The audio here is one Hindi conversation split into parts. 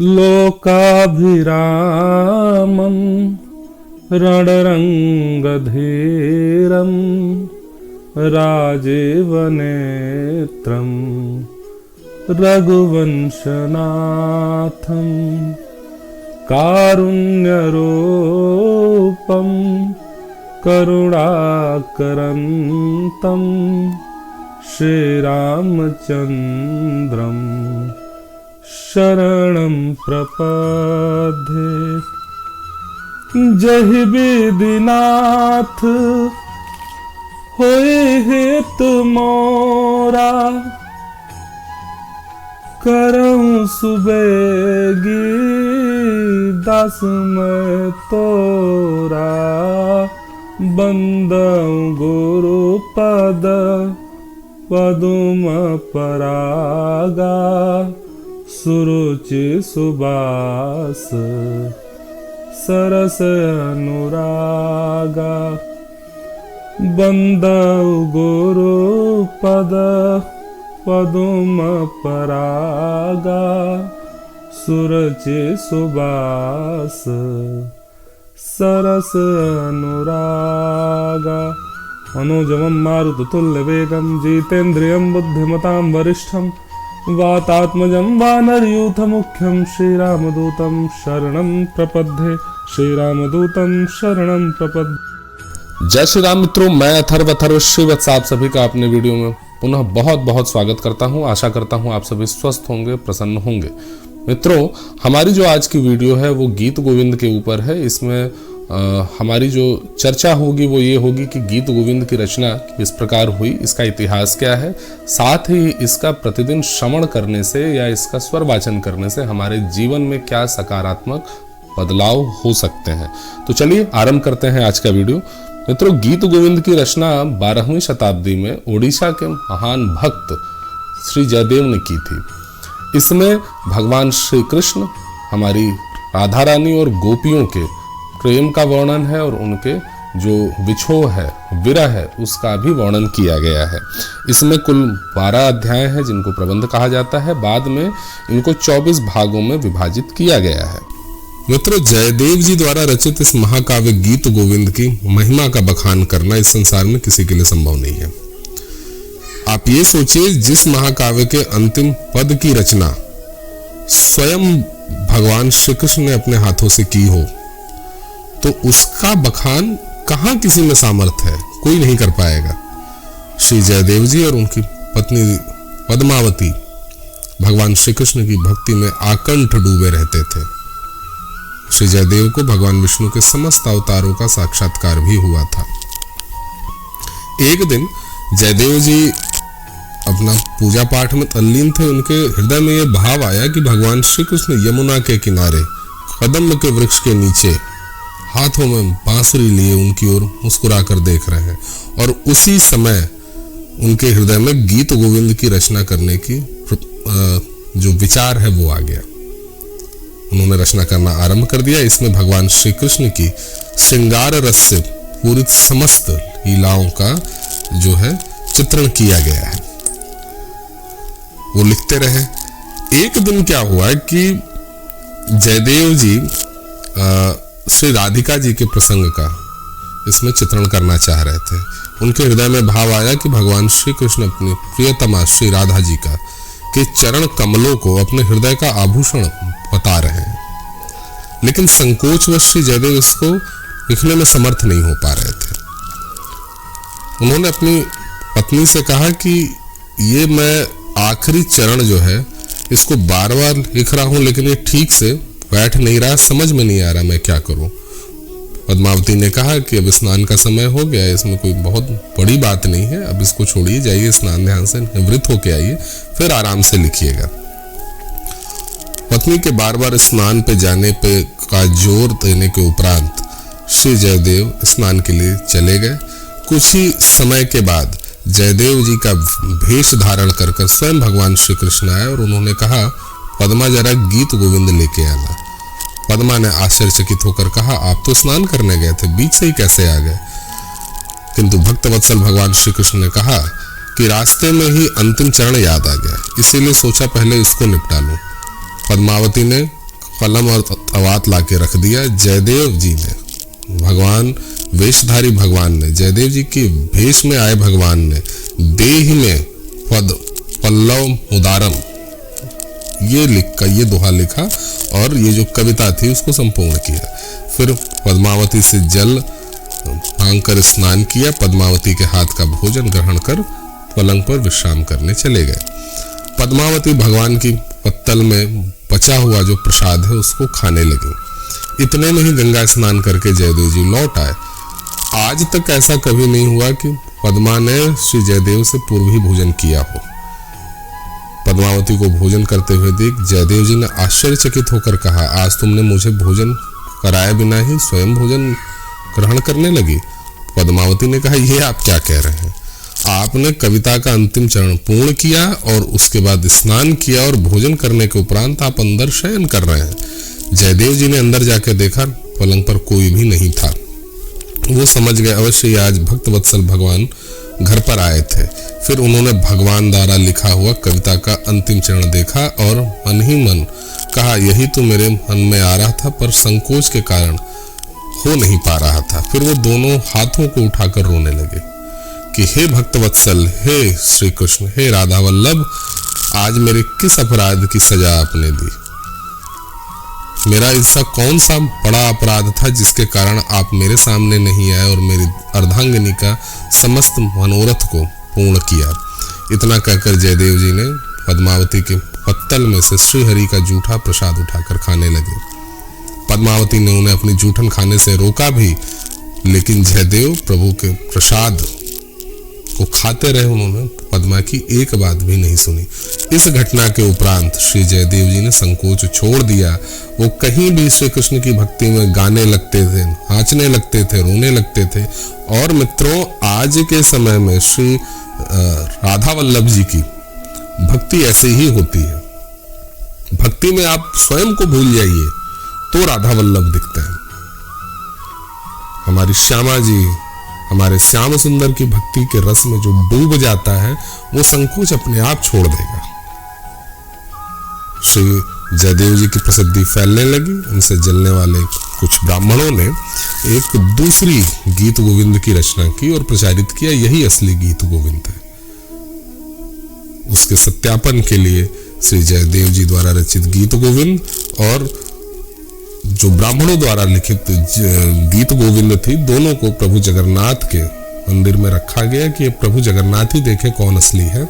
लोकाभिरामं रणरङ्गधीरं राजीवनेत्रं रघुवंशनाथं कारुण्यरूपं करुणाकरन्तं श्रीरामचन्द्रं शरणं प्रपद्ये। जहि विधिनाथ होए हेत मोरा, करऊं सुबेगी दास मैं तोरा। बंदऊं गुरु पद पदुम परागा, सुरुचि सुबास सरस अनुरागा। बंदऊं गुरु पद पदुम परागा, सुरुचि सुबास सरस अनुरागा। मनोजवं मारुततुल्यवेगं जितेन्द्रियं बुद्धिमतां वरिष्ठं, वातात्मजं वानरयूथमुख्यं श्रीरामदूतं शरणं प्रपद्ये। श्रीरामदूतं शरणं प्रपद्ये। जय श्री राम मित्रों, मैं अथर्व श्रीवत्स आप सभी का अपने वीडियो में पुनः बहुत बहुत स्वागत करता हूं। आशा करता हूं आप सभी स्वस्थ होंगे, प्रसन्न होंगे। मित्रों, हमारी जो आज की वीडियो है वो गीत गोविंद के ऊपर है। इसमें हमारी जो चर्चा होगी वो ये होगी कि गीत गोविंद की रचना किस प्रकार हुई, इसका इतिहास क्या है, साथ ही इसका प्रतिदिन श्रवण करने से या इसका स्वर वाचन करने से हमारे जीवन में क्या सकारात्मक बदलाव हो सकते हैं। तो चलिए आरंभ करते हैं आज का वीडियो। मित्रों, गीत गोविंद की रचना 12वीं शताब्दी में ओडिशा के महान भक्त श्री जयदेव ने की थी। इसमें भगवान श्री कृष्ण, हमारी राधा रानी और गोपियों के प्रेम का वर्णन है और उनके जो विछोह है, विरह है, उसका भी वर्णन किया गया है। इसमें कुल 12 अध्याय हैं जिनको प्रबंध कहा जाता है। बाद में इनको 24 भागों में विभाजित किया गया है। मित्रों, जयदेव जी द्वारा रचित इस महाकाव्य गीत गोविंद की महिमा का बखान करना इस संसार में किसी के लिए संभव नहीं है। आप ये सोचिए, जिस महाकाव्य के अंतिम पद की रचना स्वयं भगवान श्री कृष्ण ने अपने हाथों से की हो, तो उसका बखान कहां किसी में सामर्थ्य है, कोई नहीं कर पाएगा। श्री जयदेव जी और उनकी पत्नी पद्मावती भगवान श्री कृष्ण की भक्ति में आकंठ डूबे रहते थे। श्री जयदेव को भगवान विष्णु के समस्त अवतारों का साक्षात्कार भी हुआ था। एक दिन जयदेव जी अपना पूजा पाठ में तल्लीन थे। उनके हृदय में यह भाव आया कि भगवान श्री कृष्ण यमुना के किनारे कदम्ब के वृक्ष के नीचे हाथों में बांसुरी लिए उनकी ओर मुस्कुराकर देख रहे हैं, और उसी समय उनके हृदय में गीत गोविंद की रचना करने की जो विचार है वो आ गया। उन्होंने रचना करना आरंभ कर दिया। इसमें भगवान श्री कृष्ण की श्रृंगार रस से पूरी समस्त लीलाओं का जो है चित्रण किया गया है। वो लिखते रहे। एक दिन क्या हुआ कि जयदेव जी श्री राधिका जी के प्रसंग का इसमें चित्रण करना चाह रहे थे। उनके हृदय में भाव आया कि भगवान श्री कृष्ण अपनी प्रियतमा श्री राधा जी का के चरण कमलों को अपने हृदय का आभूषण बता रहे हैं, लेकिन संकोचवश श्री जयदेव इसको लिखने में समर्थ नहीं हो पा रहे थे। उन्होंने अपनी पत्नी से कहा कि ये मैं आखिरी चरण जो है इसको बार बार लिख रहा हूं, लेकिन ये ठीक से बैठ नहीं रहा, समझ में नहीं आ रहा, मैं क्या करूं। पद्मावती ने कहा कि अब स्नान का समय हो गया है, इसमें कोई बहुत बड़ी बात नहीं है, अब इसको छोड़िए, जाइए स्नान ध्यान से निवृत्त होके आइए, फिर आराम से लिखिएगा। पत्नी के बार बार स्नान पे जाने पे का जोर देने के उपरांत श्री जयदेव स्नान के लिए चले गए। कुछ ही समय के बाद जयदेव जी का भेष धारण कर स्वयं भगवान श्री कृष्ण आए और उन्होंने कहा, पद्मा जरा गीत गोविंद लेके आना। पद्मा ने आश्चर्यचकित होकर कहा, आप तो स्नान करने गए थे, बीच से ही कैसे आ गए? किंतु भक्तवत्सल भगवान श्री कृष्ण ने कहा कि रास्ते में ही अंतिम चरण याद आ गया, इसीलिए सोचा पहले इसको निपटा लूं। पद्मावती ने पलम और तवात लाके रख दिया। जयदेव जी ने, भगवान वेशधारी भगवान ने, जयदेव जी के भेष में आए भगवान ने देह में पद पल्लव उदारम ये दोहा लिखा और ये जो कविता थी उसको संपूर्ण किया। फिर पद्मावती से जल मांग कर स्नान किया, पद्मावती के हाथ का भोजन ग्रहण कर पलंग पर विश्राम करने चले गए। पद्मावती भगवान की पत्तल में बचा हुआ जो प्रसाद है उसको खाने लगी। इतने में ही गंगा स्नान करके जयदेव जी लौट आए। आज तक ऐसा कभी नहीं हुआ कि पद्मा ने श्री जयदेव से पूर्व ही भोजन किया हो। पद्मावती को भोजन करते हुए देख जयदेव जी ने आश्चर्यचकित होकर कहा, आज तुमने मुझे भोजन कराए बिना ही स्वयं भोजन ग्रहण करने लगी। पद्मावती ने कहा, यह आप क्या कह रहे हैं? आपने कविता का अंतिम चरण पूर्ण किया और उसके बाद स्नान किया और भोजन करने के उपरांत आप अंदर शयन कर रहे हैं। जयदेव जी ने अंदर जाकर देखा, पलंग पर कोई भी नहीं था। वो समझ गए अवश्य ही आज भक्त वत्सल भगवान घर पर आए थे। फिर उन्होंने भगवान द्वारा लिखा हुआ कविता का अंतिम चरण देखा और मन ही मन कहा, यही तो मेरे मन में आ रहा था पर संकोच के कारण हो नहीं पा रहा था। फिर वो दोनों हाथों को उठाकर रोने लगे कि हे भक्त वत्सल, हे श्री कृष्ण, हे राधा वल्लभ, आज मेरे किस अपराध की सजा आपने दी? मेरा ऐसा कौन सा बड़ा अपराध था जिसके कारण आप मेरे सामने नहीं आए और मेरी अर्धांगिनी का समस्त मनोरथ को पूर्ण किया? इतना कहकर जयदेव जी ने पद्मावती के पत्तल में से श्रीहरि का जूठा प्रसाद उठाकर खाने लगे। पद्मावती ने उन्हें अपनी जूठन खाने से रोका भी, लेकिन जयदेव प्रभु के प्रसाद को खाते रहे। उन्होंने पद्मा की एक बात भी नहीं सुनी। इस घटना के उपरांत श्री जयदेव जी ने संकोच छोड़ दिया। वो कहीं भी श्री कृष्ण की भक्ति में गाने लगते थे, नाचने लगते थे, रोने लगते थे। और मित्रों, आज के समय में श्री राधा वल्लभ जी की भक्ति ऐसे ही होती है। भक्ति में आप स्वयं को भूल जाइए तो राधा वल्लभ दिखते हैं। हमारी श्यामा जी, हमारे श्याम सुंदर की भक्ति के रस में जो डूब जाता है वो संकोच अपने आप छोड़ देगा। श्री जयदेव जी की प्रसिद्धि फैलने लगी। उनसे जलने वाले कुछ ब्राह्मणों ने एक दूसरी गीत गोविंद की रचना की और प्रचारित किया, यही असली गीत गोविंद है। उसके सत्यापन के लिए श्री जयदेव जी द्वारा रचित गीत गोविंद और जो ब्राह्मणों द्वारा लिखित गीत गोविंद थी, दोनों को प्रभु जगन्नाथ के मंदिर में रखा गया कि प्रभु जगन्नाथ ही देखे कौन असली है।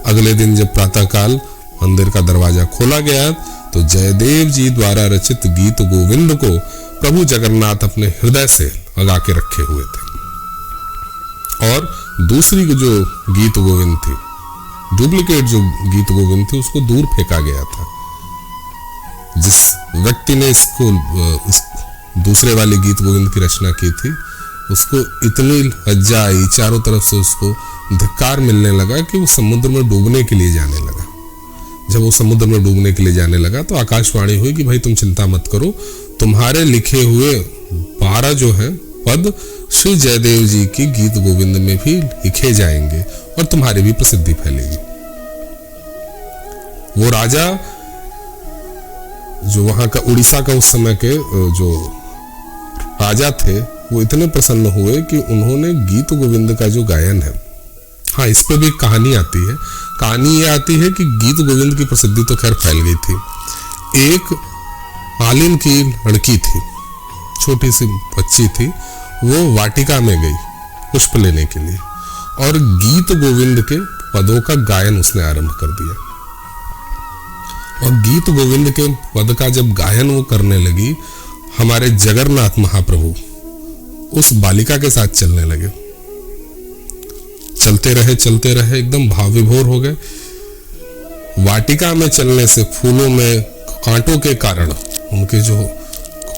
अगले दिन जब प्रातःकाल मंदिर का दरवाजा खोला गया तो जयदेव जी द्वारा रचित गीत गोविंद को प्रभु जगन्नाथ अपने हृदय से लगा के रखे हुए थे और दूसरी जो गीत गोविंद थी, डुप्लीकेट जो गीत गोविंद थी, उसको दूर फेंका गया था। जिस व्यक्ति ने इसको दूसरे वाली गीत गोविंद की रचना की थी, उसको इतनी लज्जा आई, चारों तरफ से उसको धिक्कार मिलने लगा कि वो समुद्र में डूबने के लिए जाने लगा। जब वो समुद्र में डूबने के लिए जाने लगा तो आकाशवाणी हुई कि भाई तुम चिंता मत करो, तुम्हारे लिखे हुए 12 जो है पद श्री जयदेव जी की गीत गोविंद में भी लिखे जाएंगे और तुम्हारी भी प्रसिद्धि फैलेगी। वो राजा जो वहां का उड़ीसा का उस समय के जो राजा थे, वो इतने प्रसन्न हुए कि उन्होंने गीत गोविंद का जो गायन है, हाँ इस पे भी कहानी आती है। कहानी ये आती है कि गीत गोविंद की प्रसिद्धि तो खैर फैल गई थी। एक मालिन की लड़की थी, छोटी सी बच्ची थी, वो वाटिका में गई पुष्प लेने के लिए और गीत गोविंद के पदों का गायन उसने आरंभ कर दिया। और गीत गोविंद के पद का जब गायन वो करने लगी, हमारे जगन्नाथ महाप्रभु उस बालिका के साथ चलने लगे। चलते रहे एकदम भाव विभोर हो गए। वाटिका में चलने से फूलों में कांटों के कारण उनके जो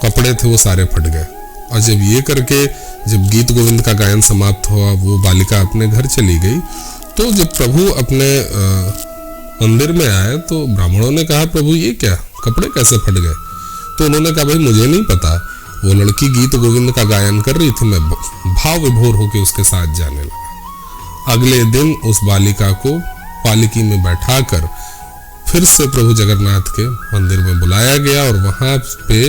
कपड़े थे वो सारे फट गए। और जब ये करके जब गीत गोविंद का गायन समाप्त हुआ, वो बालिका अपने घर चली गई। तो जब प्रभु अपने मंदिर में आए तो ब्राह्मणों ने कहा, प्रभु ये क्या, कपड़े कैसे फट गए? तो उन्होंने कहा, भाई मुझे नहीं पता, वो लड़की गीत गोविंद का गायन कर रही थी, मैं भाव विभोर होकर उसके साथ जाने लगा। अगले दिन उस बालिका को पालकी में बैठाकर फिर से प्रभु जगन्नाथ के मंदिर में बुलाया गया और वहां पे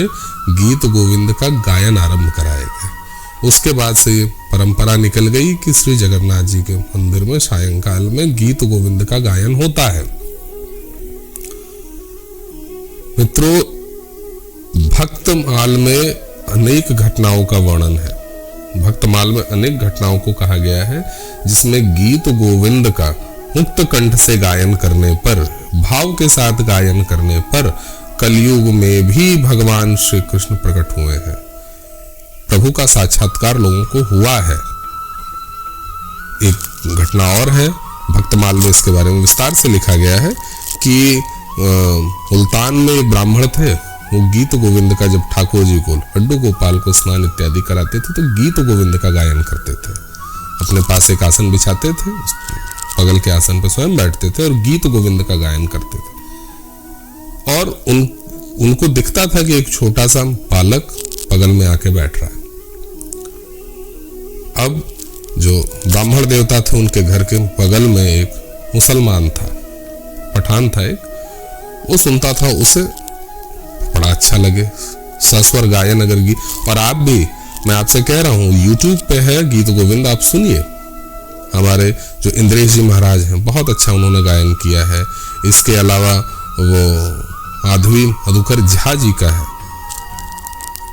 गीत गोविंद का गायन आरंभ कराया गया। उसके बाद से ये परंपरा निकल गई कि श्री जगन्नाथ जी के मंदिर में सायंकाल में गीत गोविंद का गायन होता है। मित्रों, भक्तमाल में अनेक घटनाओं का वर्णन है। भक्तमाल में अनेक घटनाओं को कहा गया है जिसमें गीत गोविंद का मुक्त कंठ से गायन करने पर, भाव के साथ गायन करने पर कलयुग में भी भगवान श्री कृष्ण प्रकट हुए हैं। प्रभु का साक्षात्कार लोगों को हुआ है। एक घटना और है, भक्तमाल में इसके बारे में विस्तार से लिखा गया है कि मुल्तान में एक ब्राह्मण थे। वो गीत गोविंद का, जब ठाकुर जी को, लड्डू गोपाल को स्नान इत्यादि कराते थे तो गीत गोविंद का गायन करते थे। अपने पास एक आसन बिछाते थे, बगल के आसन पर स्वयं बैठते थे और गीत गोविंद का गायन करते थे। और उनको दिखता था कि एक छोटा सा बालक बगल में आके बैठ रहा है। अब जो ब्राह्मण देवता थे उनके घर के बगल में एक मुसलमान था, पठान था एक, वो सुनता था, उसे बड़ा अच्छा लगे सस्वर गायन अगर गीत। और आप भी, मैं आपसे कह रहा हूं, YouTube पे है गीत गोविंद, आप सुनिए। हमारे जो इंद्रेश जी महाराज हैं, बहुत अच्छा उन्होंने गायन किया है। इसके अलावा वो माधवी मधुकर झा जी का है,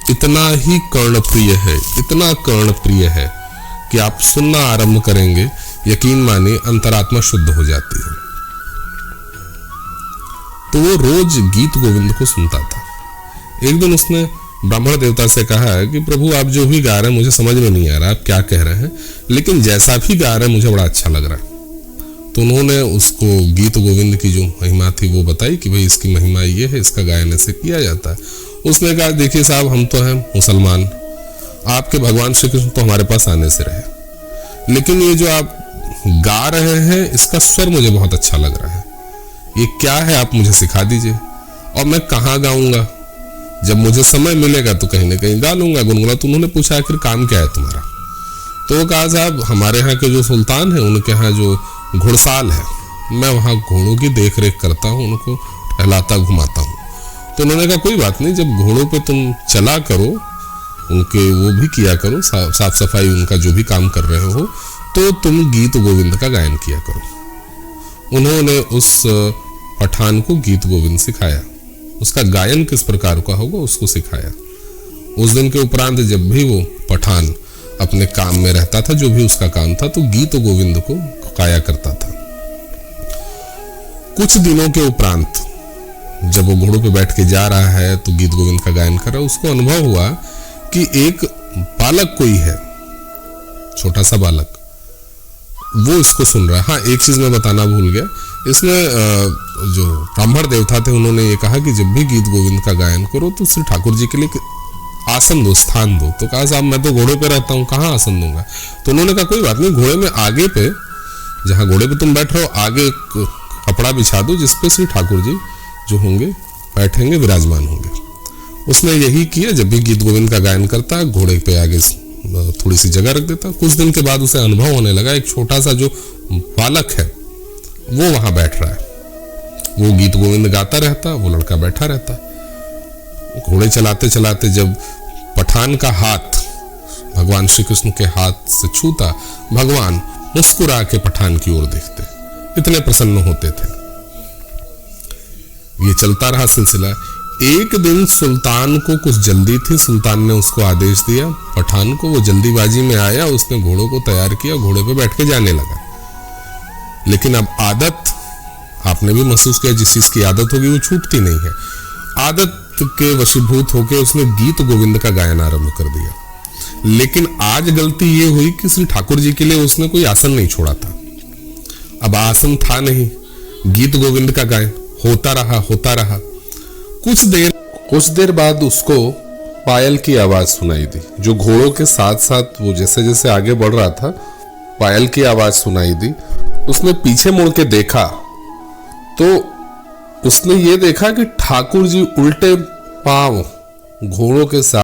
इतना ही कर्णप्रिय है, इतना कर्णप्रिय है कि आप सुनना आरंभ करेंगे, यकीन मानिए अंतरात्मा शुद्ध हो जाती है। तो वो रोज गीत गोविंद को सुनता था। एक दिन उसने ब्राह्मण देवता से कहा कि प्रभु, आप जो भी गा रहे हैं मुझे समझ में नहीं आ रहा आप क्या कह रहे हैं, लेकिन जैसा भी गा रहे हैं मुझे बड़ा अच्छा लग रहा है। तो उन्होंने उसको गीत गोविंद की जो महिमा थी वो बताई कि भाई इसकी महिमा ये है, इसका गायन ऐसे किया जाता है। उसने कहा, देखिए साहब, हम तो हैं मुसलमान, आपके भगवान श्री कृष्ण तो हमारे पास आने से रहे, लेकिन ये जो आप गा रहे हैं इसका स्वर मुझे बहुत अच्छा लग रहा है। ये क्या है, आप मुझे सिखा दीजिए। और मैं कहाँ गाऊंगा, जब मुझे समय मिलेगा तो कहीं ना कहीं गा लूंगा, गुनगुना। तो उन्होंने पूछा, आखिर काम क्या है तुम्हारा? तो वो कहा, साहब, हमारे यहाँ के जो सुल्तान है उनके यहाँ जो घुड़साल है, मैं वहाँ घोड़ों की देख रेख करता हूँ, उनको टहलाता घुमाता हूँ। तो उन्होंने कहा, कोई बात नहीं, जब घोड़ों पे तुम चला करो, उनके वो भी किया करो, साफ सफाई उनका जो भी काम कर रहे हो, तो तुम गीत गोविंद का गायन किया करो। उन्होंने उस पठान को गीत गोविंद सिखाया, उसका गायन किस प्रकार का होगा उसको सिखाया। उस दिन के उपरांत जब भी वो पठान अपने काम में रहता था, जो भी उसका काम था, तो गीत गोविंद को गाया करता था। कुछ दिनों के उपरांत जब वो घोड़ों पे बैठ के जा रहा है तो गीत गोविंद का गायन कर रहा है, उसको अनुभव हुआ कि एक बालक कोई है, छोटा सा बालक, वो इसको सुन रहा है। हाँ, एक चीज मैं बताना भूल गया, इसमें जो ब्राह्मण देवता थे उन्होंने ये कहा कि जब भी गीत गोविंद का गायन करो तो श्री ठाकुर जी के लिए आसन दो, स्थान दो। तो कहा, साहब मैं तो घोड़े पे रहता हूँ, कहाँ आसन दूंगा? तो उन्होंने कहा, कोई बात नहीं, घोड़े में आगे पे, जहाँ घोड़े पे तुम बैठ रहे हो, आगे एक कपड़ा बिछा दो जिसपे श्री ठाकुर जी जो होंगे बैठेंगे, विराजमान होंगे। उसने यही किया, जब भी गीत गोविंद का गायन करता घोड़े पे आगे थोड़ी सी जगह रख देता। कुछ दिन के बाद उसे अनुभव होने लगा, एक छोटा सा जो बालक है वो वहां बैठ रहा है, वो गीत गोविंद गाता रहता, वो लड़का बैठा रहता। घोड़े चलाते चलाते जब पठान का हाथ भगवान श्री कृष्ण के हाथ से छूता, भगवान मुस्कुरा के पठान की ओर देखते, इतने प्रसन्न होते थे। ये चलता रहा सिलसिला। एक दिन सुल्तान को कुछ जल्दी थी, सुल्तान ने उसको आदेश दिया पठान को, वो जल्दीबाजी में आया, उसने घोड़ों को तैयार किया, घोड़े पे बैठ के जाने लगा। लेकिन अब आदत, आपने भी महसूस किया, जिस चीज की आदत होगी वो छूटती नहीं है। आदत के वशीभूत होकर उसने गीत गोविंद का गायन आरंभ कर दिया। लेकिन आज गलती ये हुई कि श्री ठाकुर जी के लिए उसने कोई आसन नहीं छोड़ा था। अब आसन था नहीं, गीत गोविंद का गायन होता रहा। कुछ देर बाद उसको पायल की आवाज सुनाई दी, जो घोड़ों के साथ साथ वो जैसे जैसे आगे बढ़ रहा था, पायल की आवाज सुनाई दी। उसने पीछे मुड़ के देखा तो उसने ये देखा कि ठाकुर जी उल्टे पांव घोड़ों के साथ